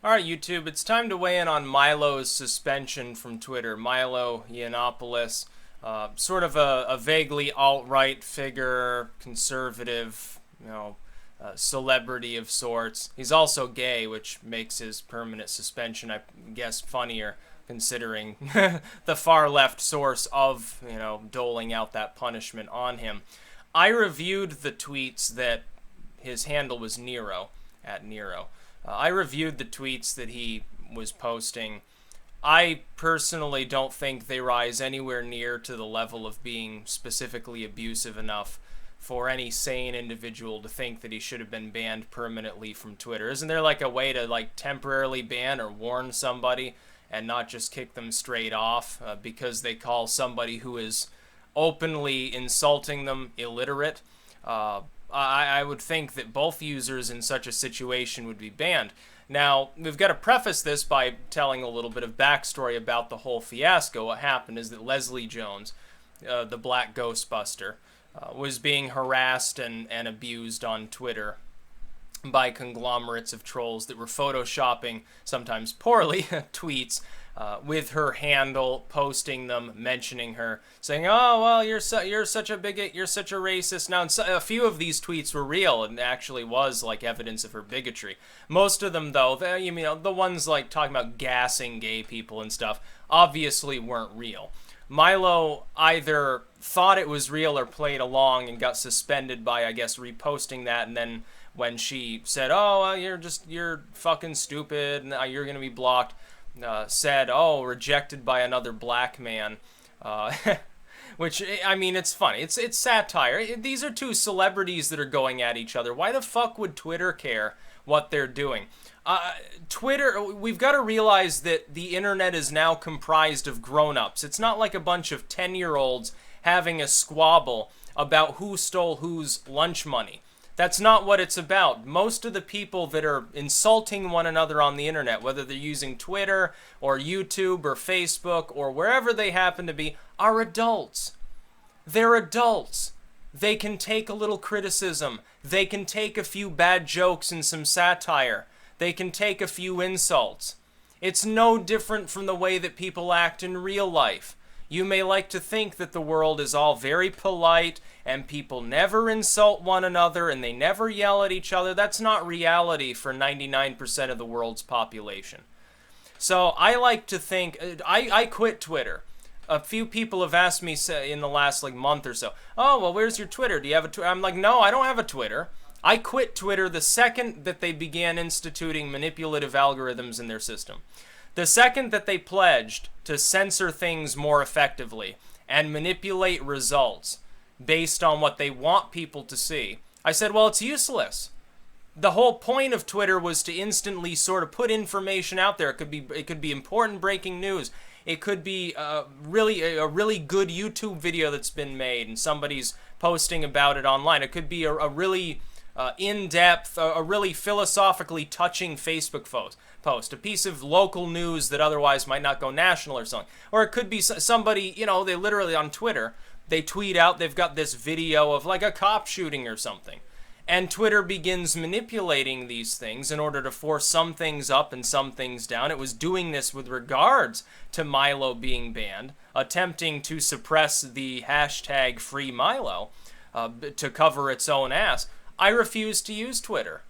All right, YouTube, it's time to weigh in on Milo's suspension from Twitter. Milo Yiannopolous, sort of a vaguely alt-right figure, conservative, celebrity of sorts. He's also gay, which makes his permanent suspension, I guess, funnier, considering the far-left source of, doling out that punishment on him. I reviewed the tweets that his handle was Nero, at Nero. I reviewed the tweets that he was posting. I personally don't think they rise anywhere near to the level of being specifically abusive enough for any sane individual to think that he should have been banned permanently from Twitter. Isn't there like a way to like temporarily ban or warn somebody and not just kick them straight off because they call somebody who is openly insulting them illiterate? I would think that both users in such a situation would be banned. Now, we've got to preface this by telling a little bit of backstory about the whole fiasco. What happened is that Leslie Jones, the Black Ghostbuster, was being harassed and abused on Twitter by conglomerates of trolls that were photoshopping, sometimes poorly, tweets with her handle, posting them, mentioning her, saying, "Oh well, you're such a bigot, you're such a racist." Now, a few of these tweets were real and actually was like evidence of her bigotry. Most of them, though, the ones like talking about gassing gay people and stuff, obviously weren't real. Milo either thought it was real or played along and got suspended by, I guess, reposting that, and then when she said, "Oh, well, you're fucking stupid, and you're gonna be blocked," said, "Oh, rejected by another black man," which, I mean, it's funny. It's satire. These are two celebrities that are going at each other. Why the fuck would Twitter care what they're doing? Twitter, we've got to realize that the internet is now comprised of grown-ups. It's not like a bunch of 10-year-olds having a squabble about who stole whose lunch money. That's not what it's about. Most of the people that are insulting one another on the internet, whether they're using Twitter or YouTube or Facebook or wherever they happen to be, are adults. They're adults. They can take a little criticism. They can take a few bad jokes and some satire. They can take a few insults. It's no different from the way that people act in real life. You may like to think that the world is all very polite and people never insult one another and they never yell at each other. That's not reality for 99% of the world's population. So I like to think, I quit Twitter. A few people have asked me in the last month or so, "Oh, well, where's your Twitter? Do you have a Twitter?" I'm like, no, I don't have a Twitter. I quit Twitter the second that they began instituting manipulative algorithms in their system. The second that they pledged to censor things more effectively and manipulate results based on what they want people to see, I said, well, it's useless. The whole point of Twitter was to instantly sort of put information out there. It could be important breaking news. It could be a really good YouTube video that's been made and somebody's posting about it online. It could be a really in-depth, a really philosophically touching Facebook post, a piece of local news that otherwise might not go national or something. Or it could be somebody, they literally on Twitter, they tweet out they've got this video of like a cop shooting or something. And Twitter begins manipulating these things in order to force some things up and some things down. It was doing this with regards to Milo being banned, attempting to suppress the hashtag Free Milo to cover its own ass. I refuse to use Twitter.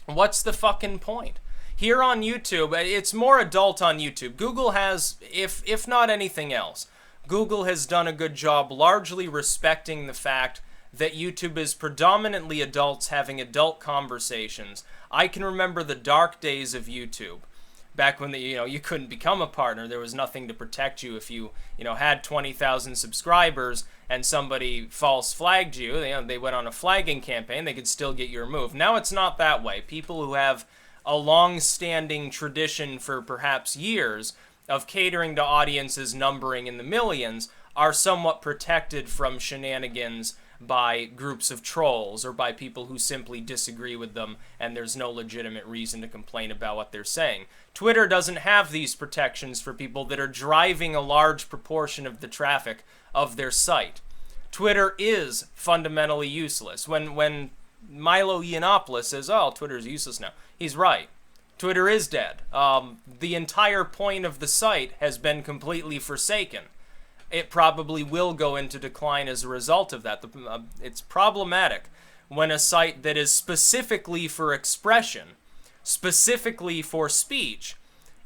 What's the fucking point? Here on YouTube, it's more adult on YouTube. Google has, if not anything else, Google has done a good job largely respecting the fact that YouTube is predominantly adults having adult conversations. I can remember the dark days of YouTube. Back when you couldn't become a partner, there was nothing to protect you if you had 20,000 subscribers and somebody false flagged you. They went on a flagging campaign, they could still get you removed. Now it's not that way. People who have a long-standing tradition for perhaps years of catering to audiences numbering in the millions are somewhat protected from shenanigans by groups of trolls or by people who simply disagree with them and there's no legitimate reason to complain about what they're saying. Twitter doesn't have these protections for people that are driving a large proportion of the traffic of their site. Twitter is fundamentally useless. When Milo Yiannopolous says, "Oh, Twitter's useless now," he's right. Twitter is dead. The entire point of the site has been completely forsaken. It probably will go into decline as a result of that. It's problematic when a site that is specifically for expression, specifically for speech,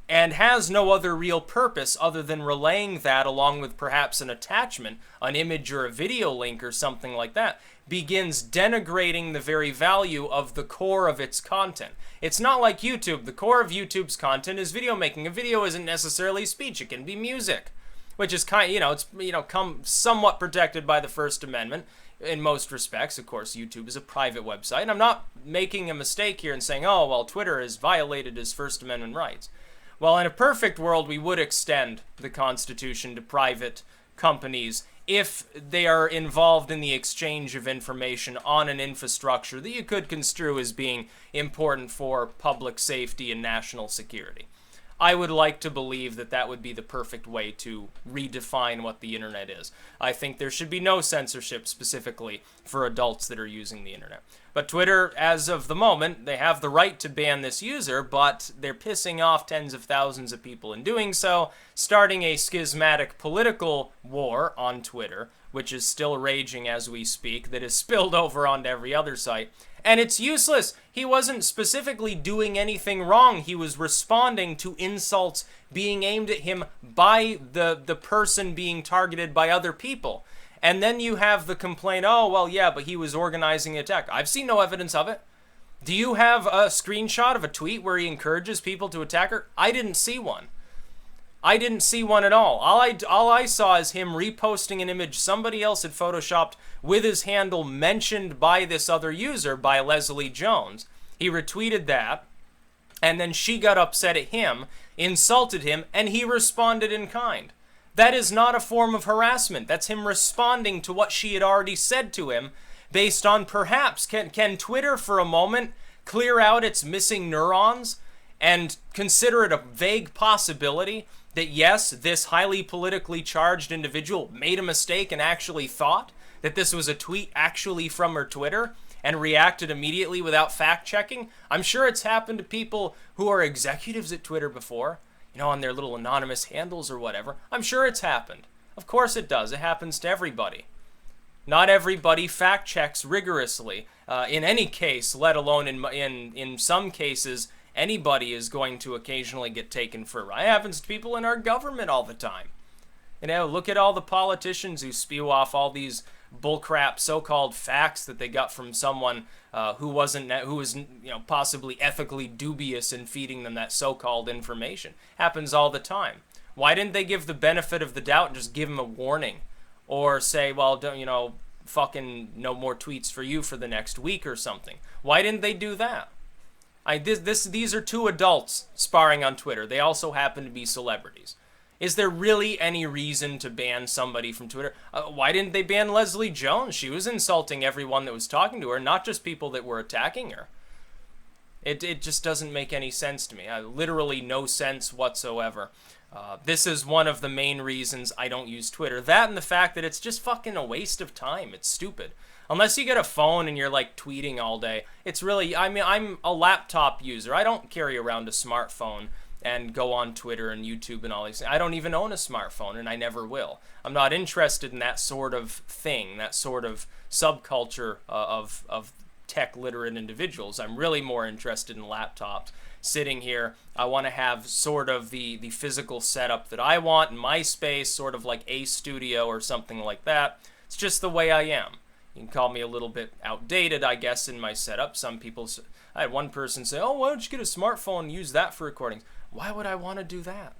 and has no other real purpose other than relaying that along with perhaps an attachment, an image or a video link or something like that, begins denigrating the very value of the core of its content. It's not like YouTube. The core of YouTube's content is video making. A video isn't necessarily speech. It can be music, which is come somewhat protected by the First Amendment in most respects. Of course, YouTube is a private website, and I'm not making a mistake here and saying, oh, well, Twitter has violated his First Amendment rights. Well, in a perfect world, we would extend the Constitution to private companies if they are involved in the exchange of information on an infrastructure that you could construe as being important for public safety and national security. I would like to believe that that would be the perfect way to redefine what the internet is. I think there should be no censorship specifically for adults that are using the internet. But Twitter, as of the moment, they have the right to ban this user, but they're pissing off tens of thousands of people in doing so, starting a schismatic political war on Twitter, which is still raging as we speak, that is spilled over onto every other site. And it's useless. He wasn't specifically doing anything wrong. He was responding to insults being aimed at him by the person being targeted by other people. And then you have the complaint, oh, well, yeah, but he was organizing an attack. I've seen no evidence of it. Do you have a screenshot of a tweet where he encourages people to attack her? I didn't see one. I didn't see one at all. All I saw is him reposting an image somebody else had photoshopped with his handle mentioned by this other user, by Leslie Jones. He retweeted that, and then she got upset at him, insulted him, and he responded in kind. That is not a form of harassment. That's him responding to what she had already said to him based on perhaps, can Twitter for a moment clear out its missing neurons and consider it a vague possibility that yes, this highly politically charged individual made a mistake and actually thought that this was a tweet actually from her Twitter and reacted immediately without fact checking? I'm sure it's happened to people who are executives at Twitter before, on their little anonymous handles or whatever. I'm sure it's happened. Of course it does. It happens to everybody. Not everybody fact checks rigorously in any case, let alone in some cases. Anybody is going to occasionally get taken for a ride. It happens to people in our government all the time. Look at all the politicians who spew off all these bullcrap so-called facts that they got from someone who was possibly ethically dubious in feeding them that so-called information. Happens all the time. Why didn't they give the benefit of the doubt and just give them a warning, or say, well, don't fucking no more tweets for you for the next week or something? Why didn't they do that? These are two adults sparring on Twitter. They also happen to be celebrities. Is there really any reason to ban somebody from Twitter? Why didn't they ban Leslie Jones? She was insulting everyone that was talking to her, not just people that were attacking her. It just doesn't make any sense to me. Literally no sense whatsoever. This is one of the main reasons I don't use Twitter. That and the fact that it's just fucking a waste of time. It's stupid. Unless you get a phone and you're like tweeting all day. It's really, I'm a laptop user. I don't carry around a smartphone and go on Twitter and YouTube and all these things. I don't even own a smartphone, and I never will. I'm not interested in that sort of thing, that sort of subculture of tech literate individuals. I'm really more interested in laptops. Sitting here, I want to have sort of the physical setup that I want in my space, sort of like a studio or something like that. It's just the way I am. You can call me a little bit outdated, I guess, in my setup. I had one person say, oh, why don't you get a smartphone and use that for recordings? Why would I want to do that?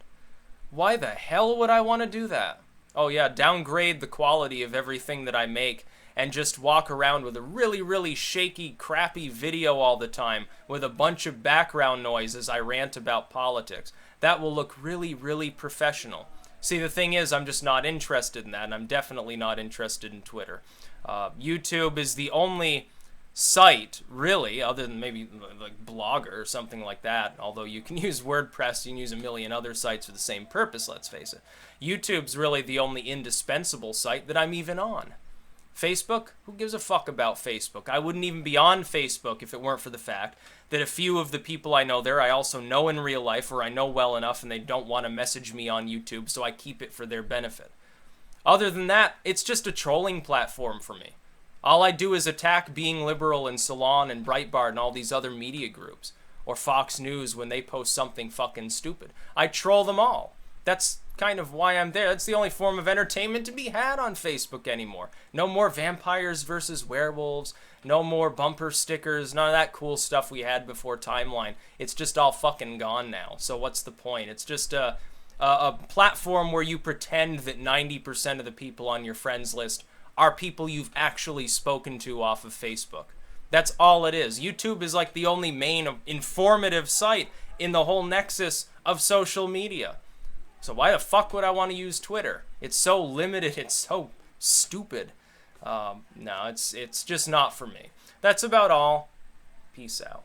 Why the hell would I want to do that? Oh yeah, downgrade the quality of everything that I make and just walk around with a really, really shaky, crappy video all the time with a bunch of background noise as I rant about politics. That will look really, really professional. See, the thing is, I'm just not interested in that, and I'm definitely not interested in Twitter. YouTube is the only site, really, other than maybe like Blogger or something like that, although you can use WordPress, you can use a million other sites for the same purpose, let's face it. YouTube's really the only indispensable site that I'm even on. Facebook? Who gives a fuck about Facebook? I wouldn't even be on Facebook if it weren't for the fact that a few of the people I know there I also know in real life, or I know well enough, and they don't want to message me on YouTube, so I keep it for their benefit. Other than that, it's just a trolling platform for me. All I do is attack Being Liberal and Salon and Breitbart and all these other media groups. Or Fox News when they post something fucking stupid. I troll them all. That's kind of why I'm there. That's the only form of entertainment to be had on Facebook anymore. No more vampires versus werewolves. No more bumper stickers. None of that cool stuff we had before Timeline. It's just all fucking gone now. So what's the point? It's just a platform where you pretend that 90% of the people on your friends list are people you've actually spoken to off of Facebook. That's all it is. YouTube is like the only main informative site in the whole nexus of social media. So why the fuck would I want to use Twitter? It's so limited. It's so stupid. No, it's just not for me. That's about all. Peace out.